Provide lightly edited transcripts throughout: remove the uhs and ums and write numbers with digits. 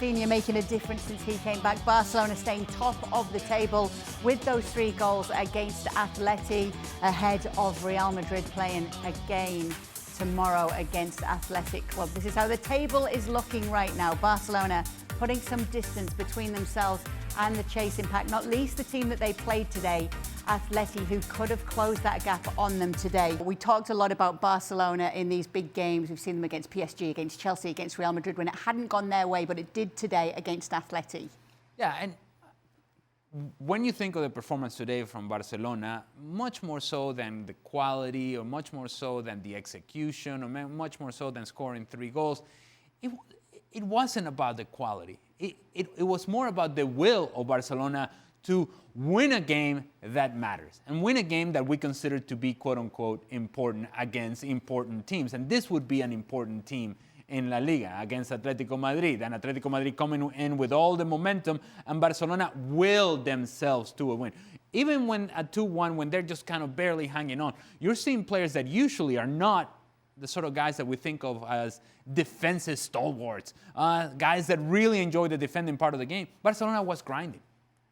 Rafinha making a difference since he came back. Barcelona staying top of the table with those 3 goals against Atleti, ahead of Real Madrid playing again tomorrow against Athletic Club. This is how the table is looking right now. Barcelona putting some distance between themselves and the chasing pack, not least the team that they played today, Atleti, who could have closed that gap on them today. We talked a lot about Barcelona in these big games. We've seen them against PSG, against Chelsea, against Real Madrid when it hadn't gone their way, but it did today against Atleti. Yeah, and when you think of the performance today from Barcelona, much more so than the quality, or much more so than the execution, or much more so than scoring 3 goals, it wasn't about the quality. It was more about the will of Barcelona to win a game that matters and win a game that we consider to be, quote unquote, important against important teams. And this would be an important team in La Liga against Atletico Madrid. And Atletico Madrid coming in with all the momentum, and Barcelona willed themselves to a win. Even when at 2-1, when they're just kind of barely hanging on, you're seeing players that usually are not the sort of guys that we think of as defensive stalwarts, guys that really enjoy the defending part of the game. Barcelona was grinding.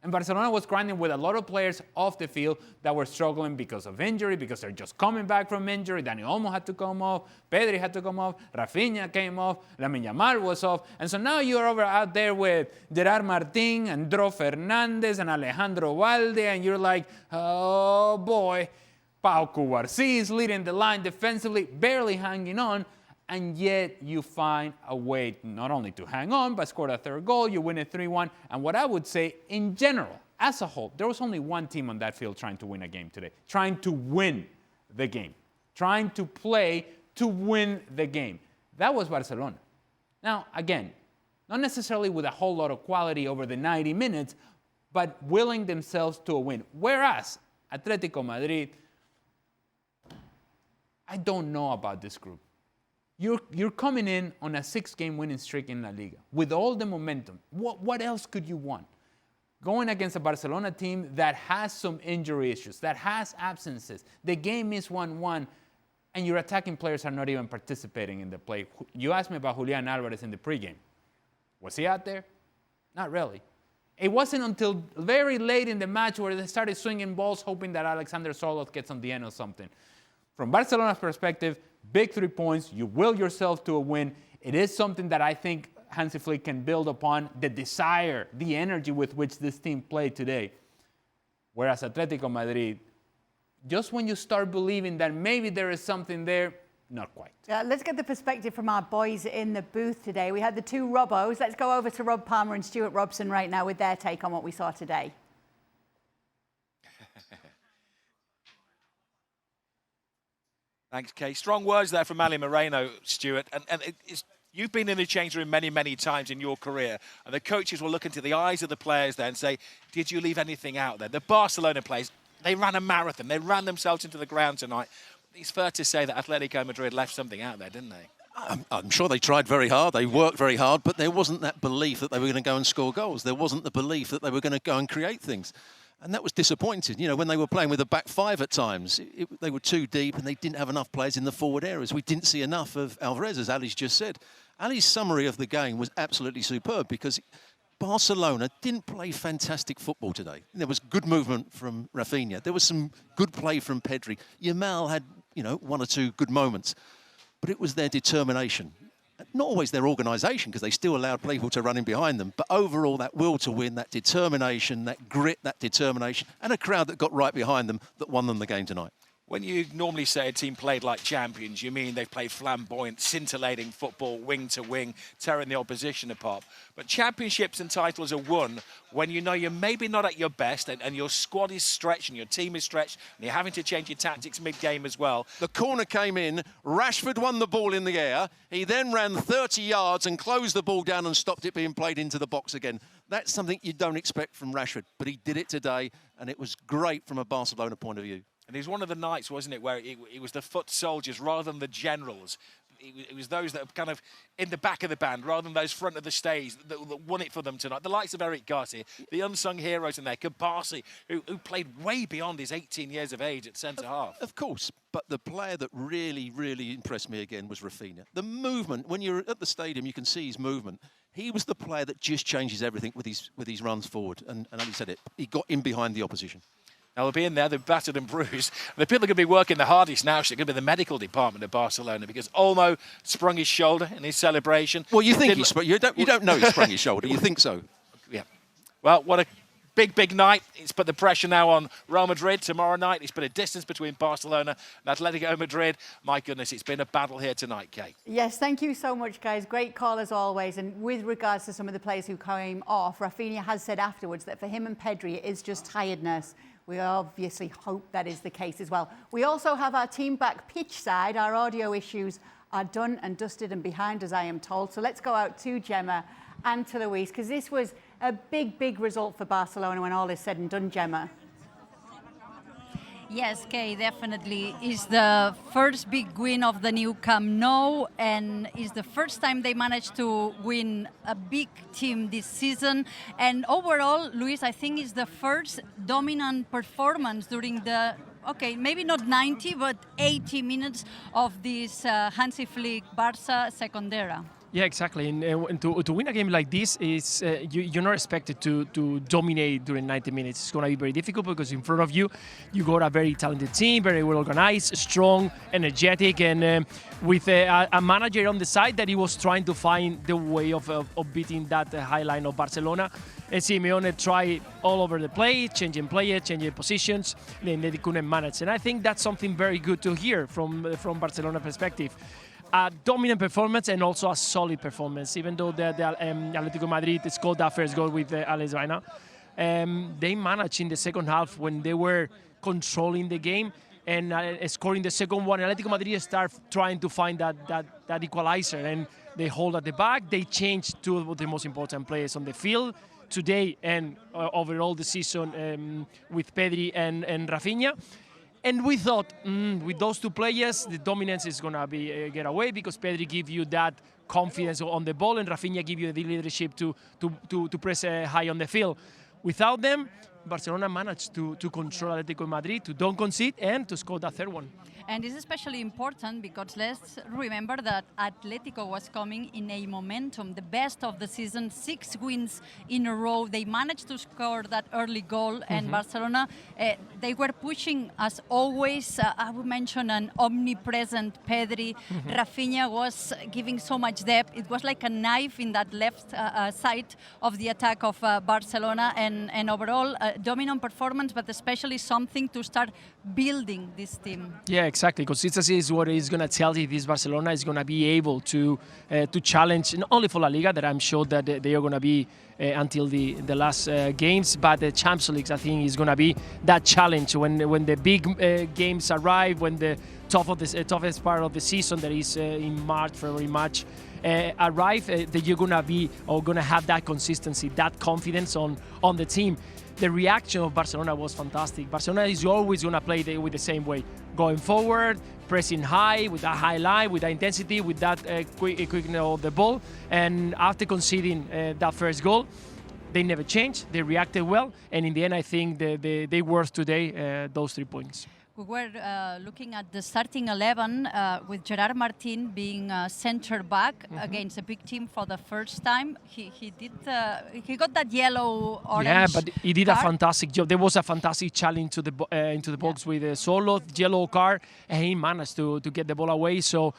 And Barcelona was grinding with a lot of players off the field that were struggling because of injury, because they're just coming back from injury. Dani Olmo had to come off, Pedri had to come off, Rafinha came off, Lamine Yamal was off. And so now you're out there with Gerard Martin, Andro Fernandez, and Alejandro Valde, and you're like, oh boy, Pau Cubarsí is leading the line defensively, barely hanging on. And yet you find a way not only to hang on, but score a 3rd goal, you win it 3-1. And what I would say, in general, as a whole, there was only one team on that field trying to win a game today, trying to win the game, trying to play to win the game. That was Barcelona. Now, again, not necessarily with a whole lot of quality over the 90 minutes, but willing themselves to a win. Whereas Atletico Madrid, I don't know about this group. You're coming in on a 6-game winning streak in La Liga with all the momentum. What else could you want? Going against a Barcelona team that has some injury issues, that has absences. The game is 1-1, and your attacking players are not even participating in the play. You asked me about Julian Alvarez in the pregame. Was he out there? Not really. It wasn't until very late in the match where they started swinging balls, hoping that Alexander Sørloth gets on the end or something. From Barcelona's perspective, big 3 points, you will yourself to a win. It is something that I think Hansi Flick can build upon, the desire, the energy with which this team played today. Whereas Atletico Madrid, just when you start believing that maybe there is something there, not quite. Let's get the perspective from our boys in the booth today. We had the 2 Robbos. Let's go over to Rob Palmer and Stewart Robson right now with their take on what we saw today. Thanks, Kay. Strong words there from Ali Moreno, Stuart. And you've been in the change room many, many times in your career. And the coaches will look into the eyes of the players there and say, did you leave anything out there? The Barcelona players, they ran a marathon. They ran themselves into the ground tonight. It's fair to say that Atletico Madrid left something out there, didn't they? I'm sure they tried very hard. They worked very hard. But there wasn't that belief that they were going to go and score goals. There wasn't the belief that they were going to go and create things. And that was disappointing. You know, when they were playing with a back 5 at times, they were too deep and they didn't have enough players in the forward areas. We didn't see enough of Alvarez, as Ali's just said. Ali's summary of the game was absolutely superb because Barcelona didn't play fantastic football today. There was good movement from Rafinha. There was some good play from Pedri. Yamal had, 1 or 2 good moments. But it was their determination. Not always their organisation, because they still allowed people to run in behind them. But overall, that will to win, that determination, that grit, that determination, and a crowd that got right behind them that won them the game tonight. When you normally say a team played like champions, you mean they've played flamboyant, scintillating football, wing to wing, tearing the opposition apart. But championships and titles are won when you know you're maybe not at your best and your squad is stretched and your team is stretched and you're having to change your tactics mid-game as well. The corner came in, Rashford won the ball in the air, he then ran 30 yards and closed the ball down and stopped it being played into the box again. That's something you don't expect from Rashford, but he did it today and it was great from a Barcelona point of view. And it was one of the nights, wasn't it, where it was the foot soldiers rather than the generals. It was those that were kind of in the back of the band rather than those front of the stage that won it for them tonight. The likes of Eric Garcia, the unsung heroes in there, Kabasi, who played way beyond his 18 years of age at centre-half. Of course, but the player that really, really impressed me again was Rafinha. The movement, when you're at the stadium, you can see his movement. He was the player that just changes everything with his runs forward. And Ali said it, he got in behind the opposition. Now, they'll be in there, they're battered and bruised. The people are going to be working the hardest now, actually, are going to be the medical department of Barcelona, because Olmo sprung his shoulder in his celebration. Well, you think you don't know he sprung his shoulder. You think so? Yeah. Well, what a big, big night. It's put the pressure now on Real Madrid tomorrow night. It's put a distance between Barcelona and Atletico Madrid. My goodness, it's been a battle here tonight, Kate. Yes, thank you so much, guys. Great call as always. And with regards to some of the players who came off, Rafinha has said afterwards that for him and Pedri, it is just tiredness. We obviously hope that is the case as well. We also have our team back pitch side. Our audio issues are done and dusted and behind us, I am told. So let's go out to Gemma and to Luis, because this was a big, big result for Barcelona when all is said and done, Gemma. Yes, Kay, definitely. It's the first big win of the new Camp Nou, and it's the first time they managed to win a big team this season. And overall, Luis, I think it's the first dominant performance during the, okay, maybe not 90, but 80 minutes of this Hansi Flick Barca second era. Yeah, exactly. And to win a game like this, is you're not expected to dominate during 90 minutes. It's going to be very difficult because in front of you, you got a very talented team, very well organized, strong, energetic, and with a manager on the side that he was trying to find the way of beating that high line of Barcelona. And Simeone tried all over the play, changing players, changing positions, and they couldn't manage. And I think that's something very good to hear from Barcelona perspective. A dominant performance and also a solid performance. Even though the Atletico Madrid scored that first goal with Alex Baena, they managed in the second half when they were controlling the game and scoring the second one. Atletico Madrid start trying to find that equalizer, and they hold at the back. They changed two of the most important players on the field today and overall the season with Pedri and Rafinha. And we thought, with those two players, the dominance is going to be get away because Pedri give you that confidence on the ball and Rafinha give you the leadership to press high on the field. Without them, Barcelona managed to control Atletico Madrid, to don't concede, and to score that third one. And it's especially important because let's remember that Atletico was coming in a momentum, the best of the season, 6 wins in a row. They managed to score that early goal, and Barcelona, they were pushing as always. I would mention an omnipresent Pedri. Rafinha was giving so much depth. It was like a knife in that left side of the attack of Barcelona, and overall, dominant performance, but especially something to start building this team. Yeah, exactly. Consistency is what is going to tell you this Barcelona is going to be able to challenge, not only for La Liga, that I'm sure that they are going to be until the last games, but the Champions League, I think, is going to be that challenge when the big games arrive, when the toughest part of the season, that is in March, February, March, arrive, that you're going to be or going to have that consistency, that confidence on the team. The reaction of Barcelona was fantastic. Barcelona is always going to play with the same way, going forward, pressing high, with that high line, with that intensity, with that quickness of the ball. And after conceding that first goal, they never changed. They reacted well, and in the end, I think they worth today those 3 points. We were looking at the starting 11 with Gerard Martin being center back against a big team for the first time. He got that yellow orange. Yeah, but he did card. a fantastic job. There was a fantastic challenge to into the box with Solo, yellow card, and he managed to get the ball away. So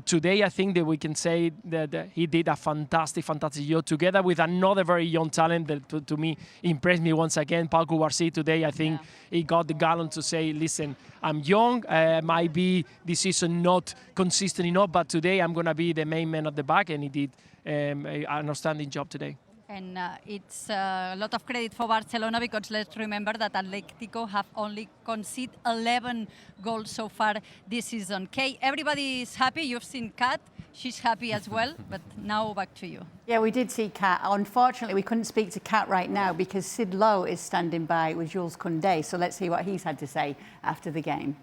today, I think that we can say that he did a fantastic job together with another very young talent that to me impressed me once again, Garcia. Today, I think he got the gallon to say, listen, I'm young, might be this season not consistent enough, but today I'm going to be the main man at the back, and he did an outstanding job today. And it's a lot of credit for Barcelona because let's remember that Atletico have only conceded 11 goals so far this season. Okay, everybody is happy. You've seen Kat she's happy as well. But now back to you. Yeah, we did see Kat. Unfortunately, we couldn't speak to Kat right now because Sid Lowe is standing by with Jules Kounde. So let's see what he's had to say after the game.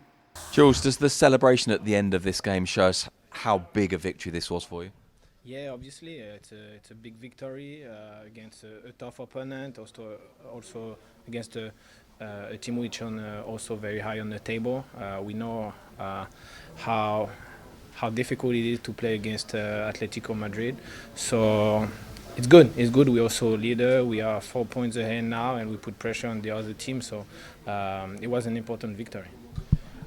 Jules, does the celebration at the end of this game show us how big a victory this was for you? Yeah, obviously it's a big victory against a tough opponent, also against a team which on also very high on the table. We know how difficult it is to play against Atletico Madrid, so it's good. It's good. We're also leader. We are 4 points ahead now, and we put pressure on the other team. So it was an important victory.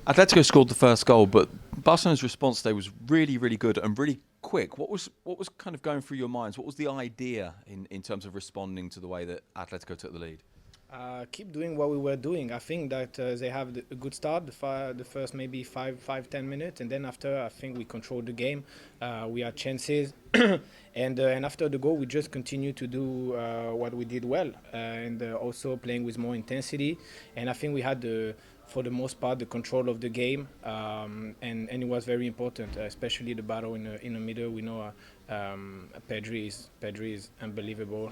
Atletico scored the first goal, but Barcelona's response today was really, really good and really quick. What was kind of going through your minds? What was the idea in terms of responding to the way that Atletico took the lead? Keep doing what we were doing. I think that they have a good start, the first maybe 5-10 minutes, and then after I think we controlled the game. We had chances, and after the goal we just continue to do what we did well, and also playing with more intensity. And I think we had for the most part the control of the game, and it was very important, especially the battle in the middle. We know Pedri is unbelievable.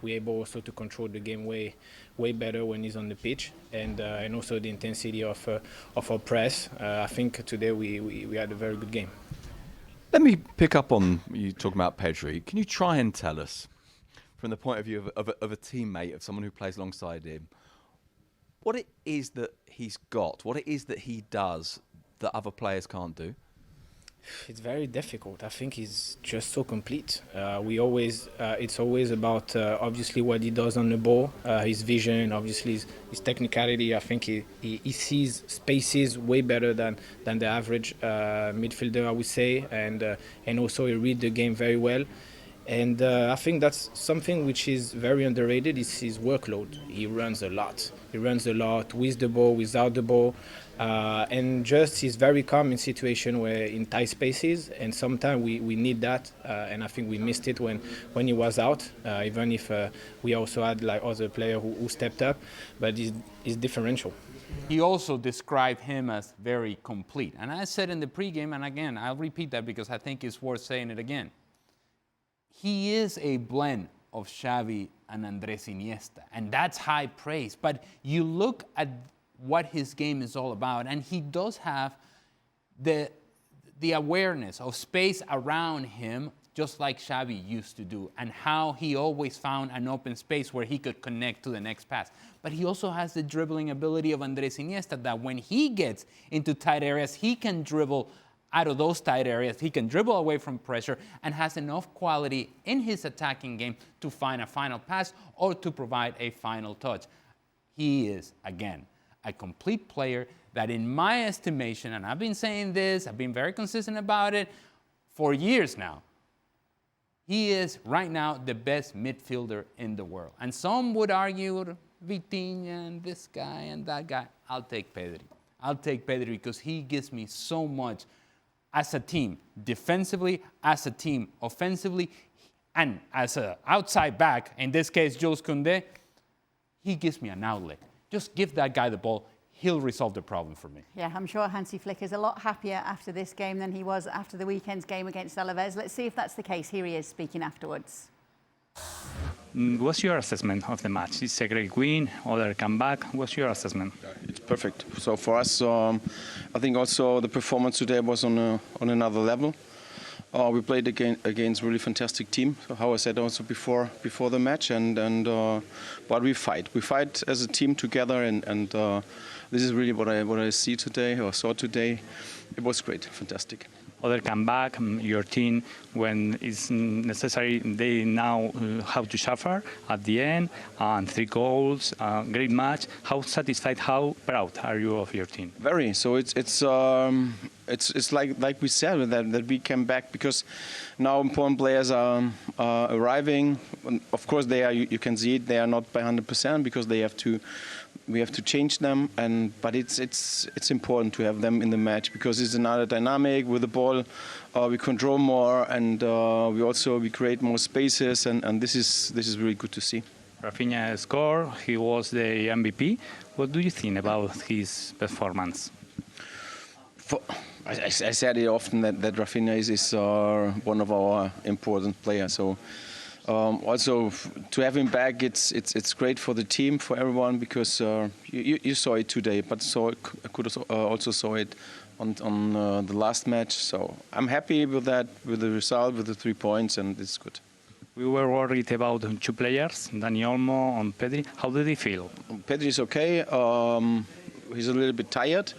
We're able also to control the game way better when he's on the pitch, and also the intensity of our press. I think today we had a very good game. Let me pick up on you talking about Pedri. Can you try and tell us, from the point of view of a teammate, of someone who plays alongside him, what it is that he's got, what it is that he does that other players can't do? It's very difficult. I think he's just so complete. It's always about obviously what he does on the ball, his vision, obviously his technicality. I think he sees spaces way better than the average midfielder, I would say, and also he reads the game very well. And I think that's something which is very underrated, is his workload. He runs a lot. He runs a lot with the ball, without the ball. And just he's very calm in situation where in tight spaces, and sometimes we need that, and I think we missed it when he was out, even if we also had like other players who stepped up, but he's differential. He also described him as very complete. And I said in the pregame, and again, I'll repeat that because I think it's worth saying it again. He is a blend of Xavi and Andrés Iniesta, and that's high praise. But you look at what his game is all about, and he does have the awareness of space around him, just like Xavi used to do, and how he always found an open space where he could connect to the next pass. But he also has the dribbling ability of Andrés Iniesta, that when he gets into tight areas, he can dribble out of those tight areas. He can dribble away from pressure and has enough quality in his attacking game to find a final pass or to provide a final touch. He is, again, a complete player that, in my estimation, and I've been saying this, I've been very consistent about it for years now, he is right now the best midfielder in the world. And some would argue Vitinha and this guy and that guy. I'll take Pedri. I'll take Pedri because he gives me so much as a team, defensively, as a team, offensively, and as an outside back, in this case, Jules Kounde, he gives me an outlet. Just give that guy the ball. He'll resolve the problem for me. Yeah, I'm sure Hansi Flick is a lot happier after this game than he was after the weekend's game against Alaves. Let's see if that's the case. Here he is speaking afterwards. What's your assessment of the match? It's a great win, other comeback. What's your assessment? It's perfect. So for us, I think also the performance today was on another level. We played against really fantastic team. So how I said also before the match, but we fight. We fight as a team together, and this is really what I see today or saw today. It was great, fantastic. Other comeback, your team, when it's necessary, they now have to suffer at the end, and 3 goals, great match. How satisfied, how proud are you of your team? Very. So it's like we said that we came back because now important players are arriving. Of course, they are. You can see it. They are not by 100% because we have to change them, but it's important to have them in the match because it's another dynamic with the ball. We control more, and we create more spaces, and this is really good to see. Rafinha scored. He was the MVP. What do you think about his performance? I said it often that Rafinha is one of our important players. So also to have him back, it's great for the team, for everyone, because you saw it today, but I could also saw it on the last match. So I'm happy with that, with the result, with the 3 points, and it's good. We were worried about 2 players, Dani Olmo and Pedri. How did they feel? Pedri is okay. He's a little bit tired,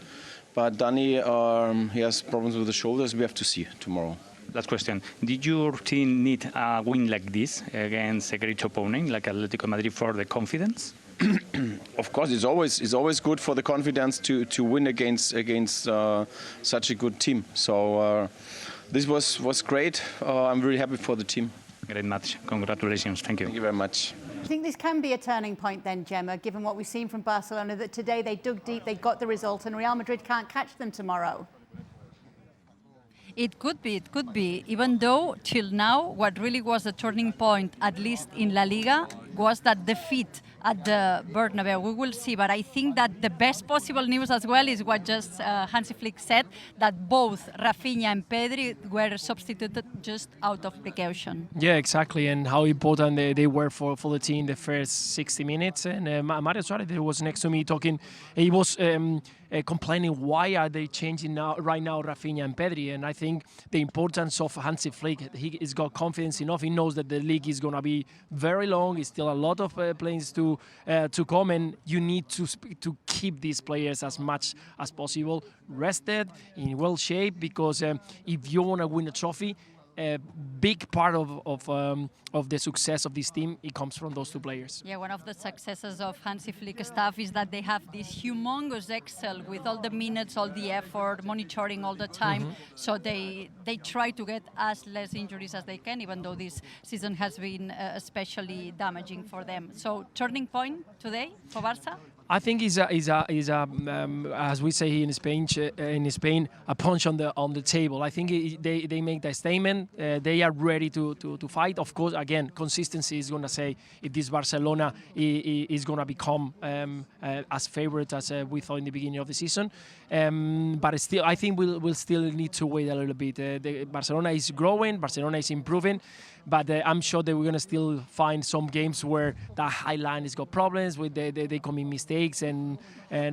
but Dani, he has problems with the shoulders. We have to see tomorrow. Last question. Did your team need a win like this against a great opponent like Atletico Madrid for the confidence? Of course, it's always good for the confidence to win against such a good team. So this was great. I'm really happy for the team. Great match. Congratulations. Thank you. Thank you very much. I think this can be a turning point then, Gemma, given what we've seen from Barcelona, that today they dug deep, they got the result, and Real Madrid can't catch them tomorrow. It could be, even though till now what really was the turning point, at least in La Liga, was that defeat at the Bernabeu. We will see, but I think that the best possible news as well is what just Hansi Flick said, that both Rafinha and Pedri were substituted just out of precaution. Yeah, exactly, and how important they were for the team the first 60 minutes. And Mario Suarez was next to me talking. He was complaining, why are they changing right now Rafinha and Pedri? And I think the importance of Hansi Flick, he's got confidence enough. He knows that the league is going to be very long. It's still a lot of players to come, and you need to keep these players as much as possible rested, in well shape, because if you want to win a trophy, a big part of the success of this team, it comes from those 2 players. Yeah, one of the successes of Hansi Flick staff is that they have this humongous Excel with all the minutes, all the effort, monitoring all the time. So they try to get as less injuries as they can, even though this season has been especially damaging for them. So turning point today for Barca? I think is as we say here in Spain, a punch on the table. I think they make that statement. They are ready to fight. Of course, again, consistency is going to say if this Barcelona is going to become as favorite as we thought in the beginning of the season. But still, I think we'll still need to wait a little bit. Barcelona is growing. Barcelona is improving. But I'm sure that we're going to still find some games where the high line has got problems, with they commit mistakes, and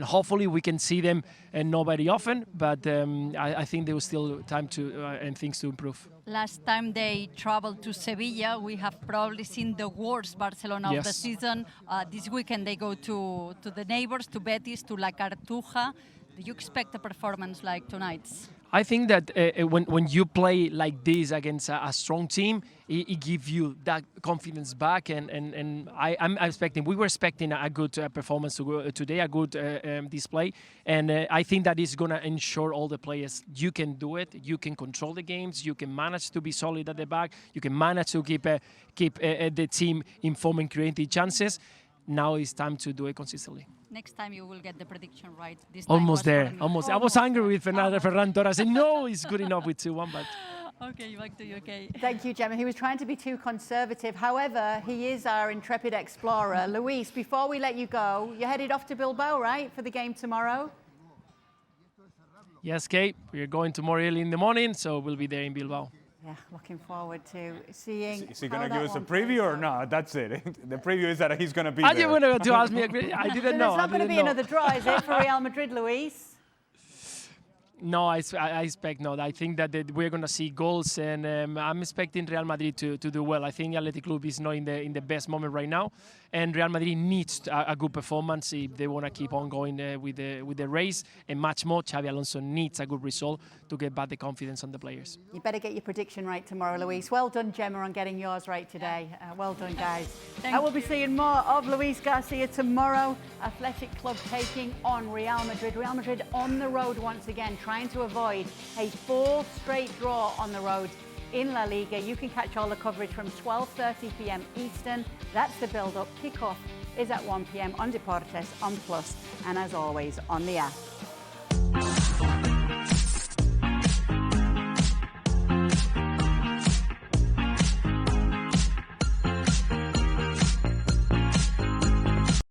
hopefully we can see them, and not very often. But I think there was still time to and things to improve. Last time they traveled to Sevilla, we have probably seen the worst Barcelona of the season. This weekend they go to the neighbors, to Betis, to La Cartuja. Do you expect a performance like tonight's? I think that when you play like this against a strong team, it gives you that confidence back. And I'm expecting, we were expecting a good performance today, a good display. And I think that is going to ensure all the players, you can do it, you can control the games, you can manage to be solid at the back, you can manage to keep the team informed and creating chances. Now it's time to do it consistently. Next time you will get the prediction right. This time almost there, almost. I was angry with Ferran Torres. I said, no, it's good enough with 2-1, but... Okay, back to you, okay. Thank you, Gemma. He was trying to be too conservative. However, he is our intrepid explorer. Luis, before we let you go, you're headed off to Bilbao, right, for the game tomorrow? Yes, Kate. We're going tomorrow early in the morning, so we'll be there in Bilbao. Yeah, looking forward to seeing. Is he going to give us a preview or not? That's it. The preview is that he's going to be there. You wanted to ask me. I didn't know. It's not going to be another draw, is it, for Real Madrid, Luis? No, I expect not. I think that we're going to see goals, and I'm expecting Real Madrid to do well. I think Athletic Club is not in the best moment right now, and Real Madrid needs a good performance if they want to keep on going with the race, and much more. Xabi Alonso needs a good result to get back the confidence on the players. You better get your prediction right tomorrow, Luis. Well done, Gemma, on getting yours right today. Well done, guys. I will be seeing more of Luis Garcia tomorrow. Athletic Club taking on Real Madrid. Real Madrid on the road once again, trying to avoid a 4th straight draw on the road in La Liga. You can catch all the coverage from 12:30 p.m. Eastern. That's the build-up. Kickoff is at 1 p.m. on Deportes, on Plus, and as always, on the app.